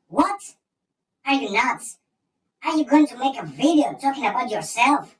What? Are you nuts? Are you going to make a video talking about yourself?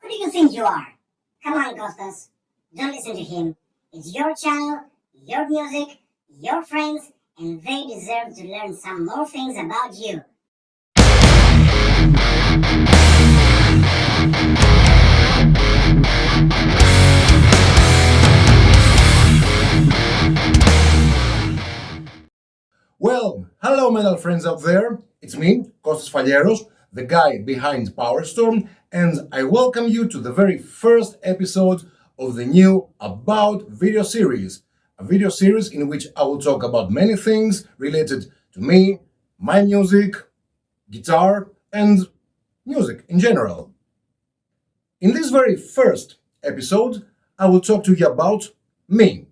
Who do you think you are? Come on, KOSTAS. Don't listen to him. It's your channel, your music, your friends, and they deserve to learn some more things about you. Well, hello metal friends out there, it's me, Kostas Falleros, the guy behind PowerStorM, and I welcome you to the very first episode of the new About video series. A video series in which I will talk about many things related to me, my music, guitar, and music in general. In this very first episode, I will talk to you about me,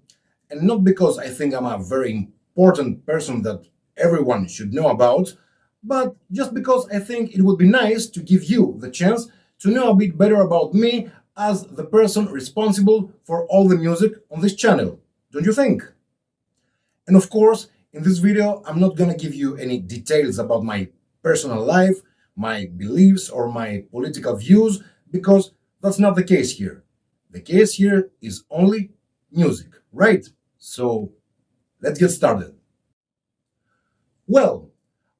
and not because I think I'm a very important person that everyone should know about, but just because I think it would be nice to give you the chance to know a bit better about me as the person responsible for all the music on this channel, don't you think? And of course, in this video, I'm not gonna give you any details about my personal life, my beliefs, or my political views, because that's not the case here. The case here is only music, right? So let's get started. Well,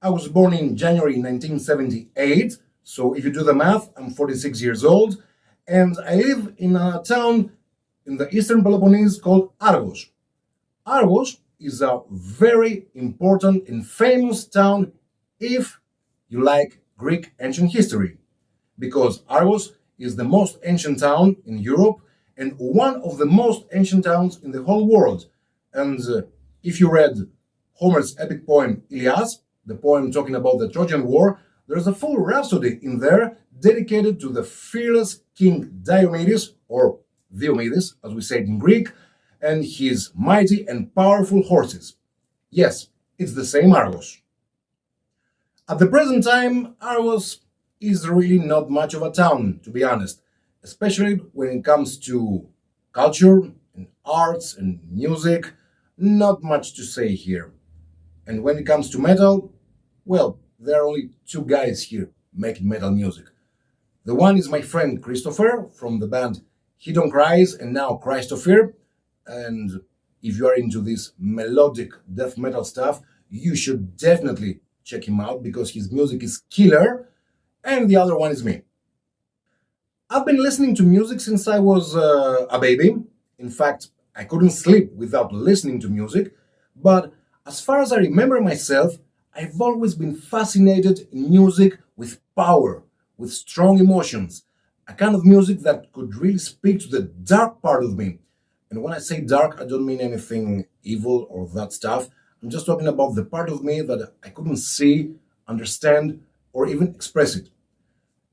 I was born in January 1978, so if you do the math, I'm 46 years old, and I live in a town in the eastern Peloponnese called Argos. Argos is a very important and famous town if you like Greek ancient history, because Argos is the most ancient town in Europe and one of the most ancient towns in the whole world. And if you read Homer's epic poem Ilias, the poem talking about the Trojan War, there's a full rhapsody in there dedicated to the fearless King Diomedes, or Diomedes, as we say it in Greek, and his mighty and powerful horses. Yes, it's the same Argos. At the present time, Argos is really not much of a town, to be honest, especially when it comes to culture and arts and music. Not much to say here. And when it comes to metal, well, there are only two guys here making metal music. The one is my friend Christopher from the band He Don't Cries and now Christopher. And if you are into this melodic death metal stuff, you should definitely check him out because his music is killer. And the other one is me. I've been listening to music since I was a baby. In fact, I couldn't sleep without listening to music. But as far as I remember myself, I've always been fascinated in music with power, with strong emotions, a kind of music that could really speak to the dark part of me. And when I say dark, I don't mean anything evil or that stuff. I'm just talking about the part of me that I couldn't see, understand, or even express it.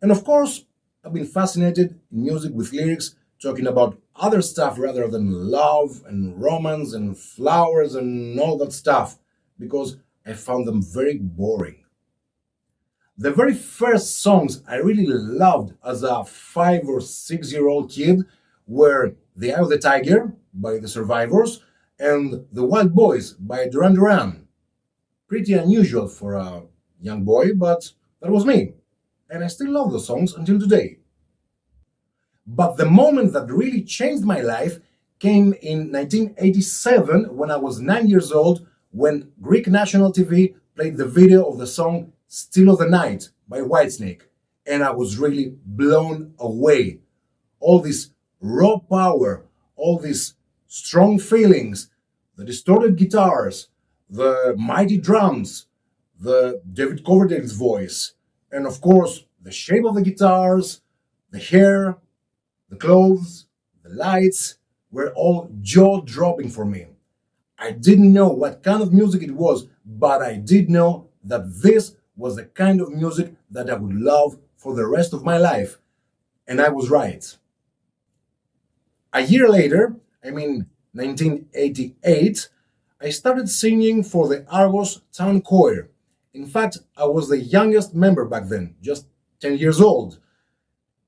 And of course, I've been fascinated in music with lyrics talking about other stuff rather than love and romance and flowers and all that stuff, because I found them very boring. The very first songs I really loved as a 5 or 6-year-old kid were The Eye of the Tiger by The Survivors and The Wild Boys by Duran Duran. Pretty unusual for a young boy, but that was me. And I still love those songs until today. But the moment that really changed my life came in 1987 when I was 9 years old, when Greek national TV played the video of the song Still of the Night by Whitesnake. And I was really blown away. All this raw power, all these strong feelings, the distorted guitars, the mighty drums, the David Coverdale's voice, and of course, the shape of the guitars, the hair, the clothes, the lights were all jaw-dropping for me. I didn't know what kind of music it was, but I did know that this was the kind of music that I would love for the rest of my life. And I was right. A year later, 1988, I started singing for the Argos Town Choir. In fact, I was the youngest member back then, just 10 years old.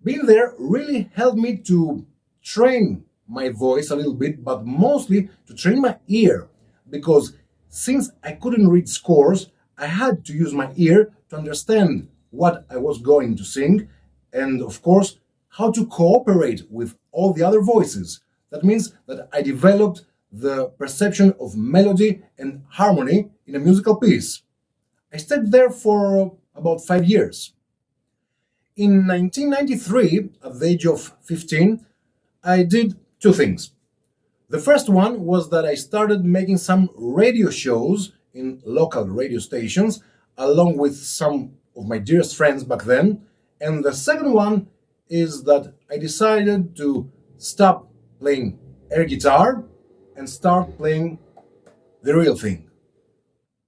Being there really helped me to train my voice a little bit, but mostly to train my ear, because since I couldn't read scores, I had to use my ear to understand what I was going to sing and, of course, how to cooperate with all the other voices. That means that I developed the perception of melody and harmony in a musical piece. I stayed there for about 5 years. In 1993, at the age of 15, I did two things. The first one was that I started making some radio shows in local radio stations, along with some of my dearest friends back then. And the second one is that I decided to stop playing air guitar and start playing the real thing.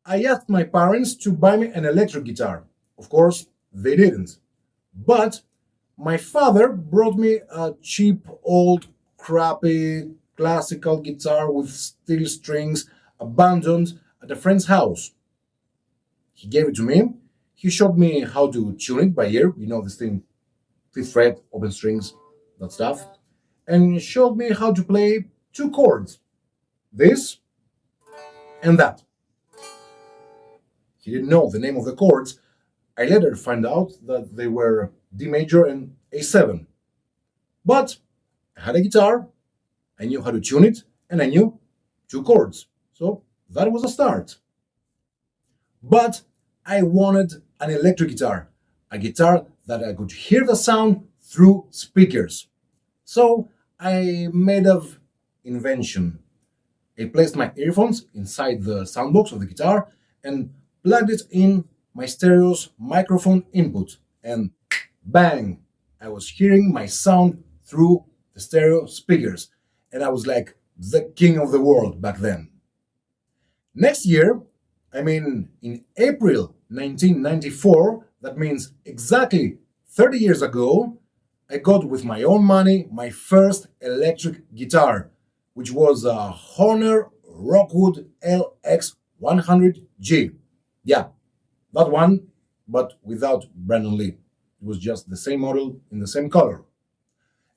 I asked my parents to buy me an electric guitar. Of course, they didn't. But my father brought me a cheap, old, crappy classical guitar with steel strings abandoned at a friend's house. He gave it to me. He showed me how to tune it by ear. You know, this thing, fifth fret, open strings, that stuff. And showed me how to play two chords, this and that. He didn't know the name of the chords. I later found out that they were D major and A7. But I had a guitar, I knew how to tune it, and I knew two chords. So that was a start. But I wanted an electric guitar, a guitar that I could hear the sound through speakers. So I made an invention. I placed my earphones inside the soundbox of the guitar and plugged it in my stereo's microphone input, and bang, I was hearing my sound through the stereo speakers, and I was like the king of the world back then. Next year, I mean in April 1994, that means exactly 30 years ago, I got with my own money my first electric guitar, which was a Honor Rockwood LX100G. Yeah, that one, but without Brandon Lee. It was just the same model in the same color.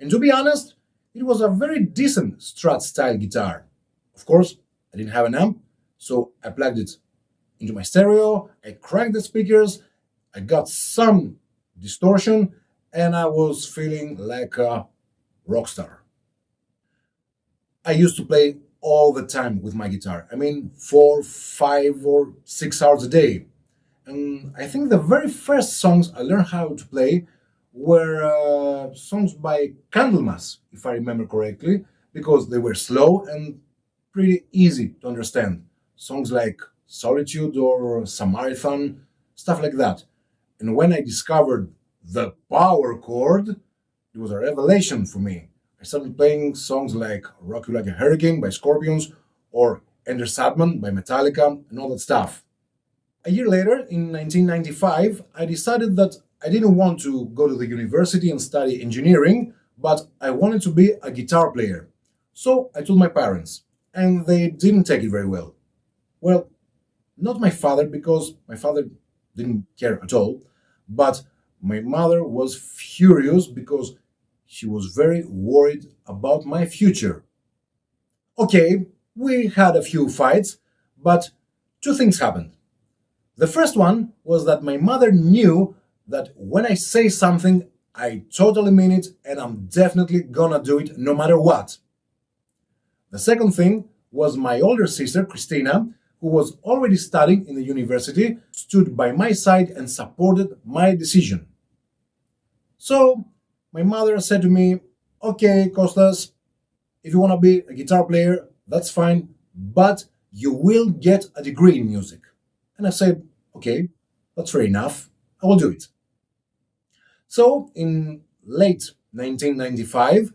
And to be honest, it was a very decent Strat style guitar. Of course, I didn't have an amp, so I plugged it into my stereo, I cranked the speakers, I got some distortion, and I was feeling like a rock star. I used to play all the time with my guitar. I mean, 4, 5, or 6 hours a day. And I think the very first songs I learned how to play were songs by Candlemas, if I remember correctly, because they were slow and pretty easy to understand. Songs like Solitude or Samaritan, stuff like that. And when I discovered the power chord, it was a revelation for me. I started playing songs like Rock You Like a Hurricane by Scorpions or Enter Sandman by Metallica and all that stuff. A year later, in 1995, I decided that I didn't want to go to the university and study engineering, but I wanted to be a guitar player. So I told my parents, and they didn't take it very well. Well, not my father, because my father didn't care at all, but my mother was furious because she was very worried about my future. Okay, we had a few fights, but two things happened. The first one was that my mother knew that when I say something, I totally mean it and I'm definitely gonna do it no matter what. The second thing was my older sister, Christina, who was already studying in the university, stood by my side and supported my decision. So, my mother said to me, okay, Kostas, if you want to be a guitar player, that's fine, but you will get a degree in music. And I said, okay, that's fair enough, I will do it. So, in late 1995,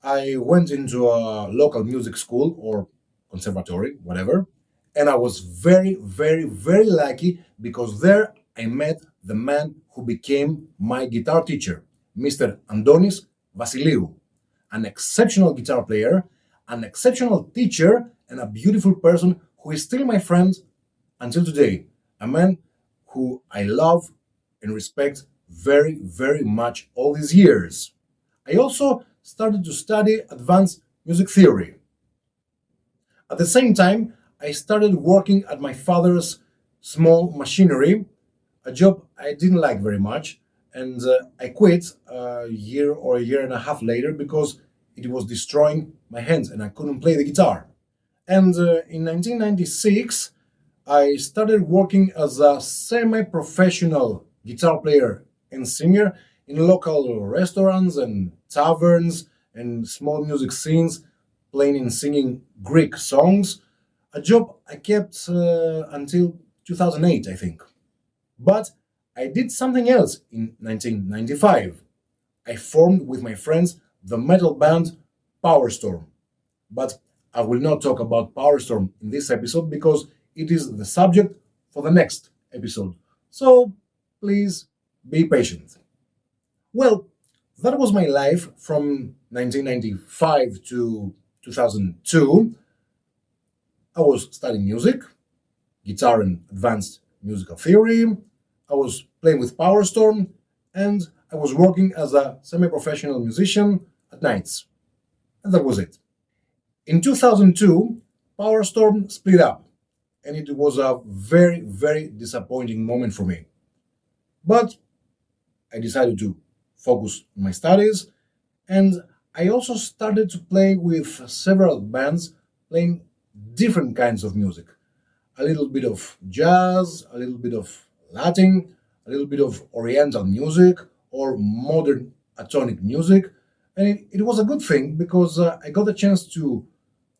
I went into a local music school or conservatory, whatever, and I was very, very, very lucky because there I met the man who became my guitar teacher, Mr. Andonis Vasiliou, an exceptional guitar player, an exceptional teacher, and a beautiful person who is still my friend until today. A man who I love and respect very, very much all these years. I also started to study advanced music theory. At the same time, I started working at my father's small machinery, a job I didn't like very much, and I quit a year or a year and a half later because it was destroying my hands and I couldn't play the guitar. And in 1996, I started working as a semi professional guitar player and singer in local restaurants and taverns and small music scenes, playing and singing Greek songs, a job I kept until 2008, I think. But I did something else in 1995. I formed with my friends the metal band PowerStorm. But I will not talk about PowerStorm in this episode because it is the subject for the next episode. So please be patient. Well, that was my life from 1995 to 2002. I was studying music, guitar and advanced musical theory. I was playing with PowerStorm, and I was working as a semi professional musician at nights. And that was it. In 2002, PowerStorm split up, and it was a very, very disappointing moment for me. But I decided to focus on my studies, and I also started to play with several bands playing different kinds of music. A little bit of jazz, a little bit of Latin, a little bit of Oriental music or modern atonic music. And it was a good thing because I got a chance to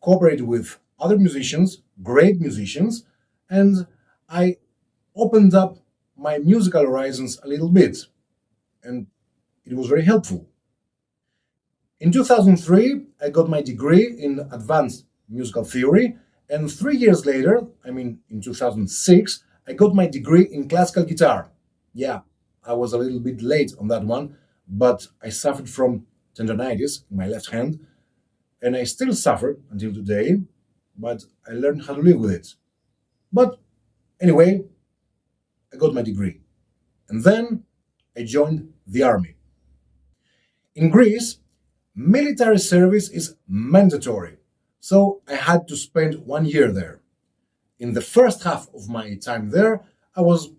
cooperate with other musicians, great musicians, and I opened up my musical horizons a little bit. And it was very helpful. In 2003, I got my degree in advanced musical theory, and 3 years later, I mean in 2006, I got my degree in classical guitar. Yeah, I was a little bit late on that one, but I suffered from tendonitis in my left hand, and I still suffer until today, but I learned how to live with it. But anyway, I got my degree. And then I joined the army. In Greece, military service is mandatory, so I had to spend 1 year there. In the first half of my time there, I was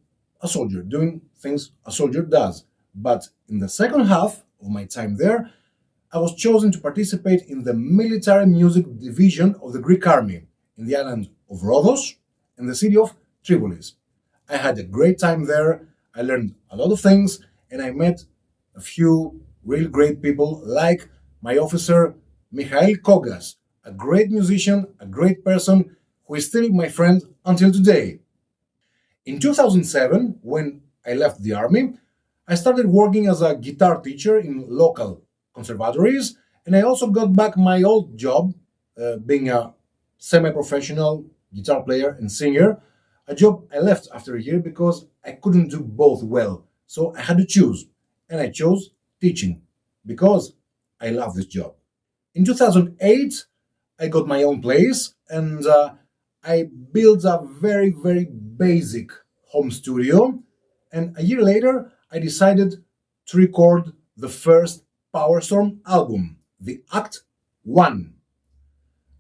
a soldier, doing things a soldier does. But in the second half of my time there, I was chosen to participate in the military music division of the Greek army in the island of Rhodos and the city of Tripolis. I had a great time there, I learned a lot of things, and I met a few real great people like my officer Mikhail Kogas, a great musician, a great person who is still my friend until today. In 2007, when I left the army, I started working as a guitar teacher in local conservatories, and I also got back my old job, being a semi professional guitar player and singer, a job I left after a year because I couldn't do both well. So I had to choose, and I chose teaching because I love this job. In 2008, I got my own place and I built a very, very basic home studio. And a year later, I decided to record the first PowerStorm album, the Act 1.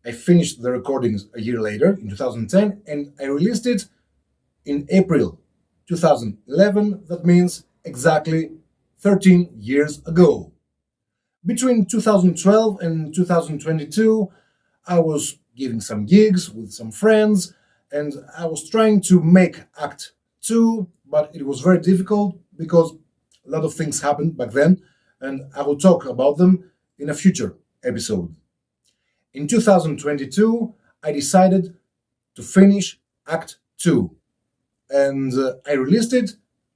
I finished the recordings a year later, in 2010, and I released it in April 2011. That means exactly 13 years ago. Between 2012 and 2022, I was giving some gigs with some friends, and I was trying to make Act 2, but it was very difficult because a lot of things happened back then, and I will talk about them in a future episode. In 2022, I decided to finish Act 2, and I released it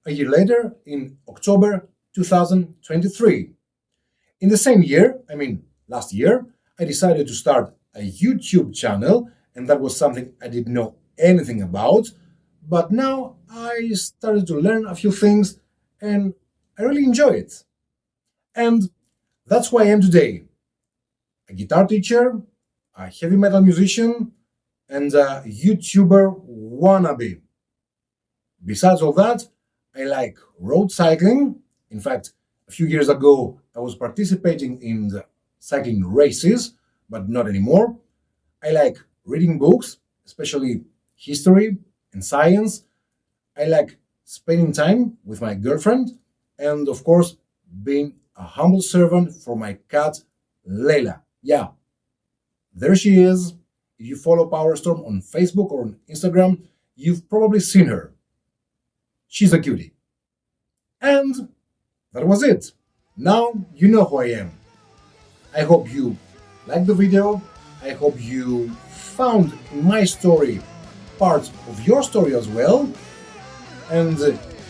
a year later in October 2023. In the same year, I mean last year, I decided to start a YouTube channel, and that was something I didn't know anything about. But now I started to learn a few things, and I really enjoy it. And that's who I am today: a guitar teacher, a heavy metal musician, and a YouTuber wannabe. Besides all that, I like road cycling. In fact, a few years ago, I was participating in the cycling races, but not anymore. I like reading books, especially history and science. I like spending time with my girlfriend and, of course, being a humble servant for my cat, Layla. Yeah, there she is. If you follow PowerStorm on Facebook or on Instagram, you've probably seen her. She's a cutie. And that was it. Now you know who I am. I hope you liked the video. I hope you found in my story parts of your story as well. And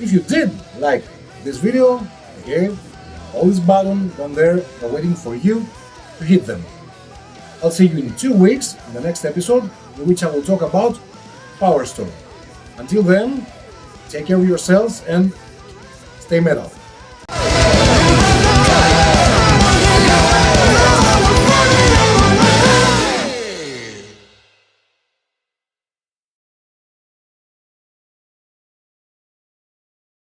if you did like this video, okay, all these buttons down there are waiting for you to hit them. I'll see you in 2 weeks in the next episode, in which I will talk about PowerStorm. Until then, take care of yourselves and stay metal.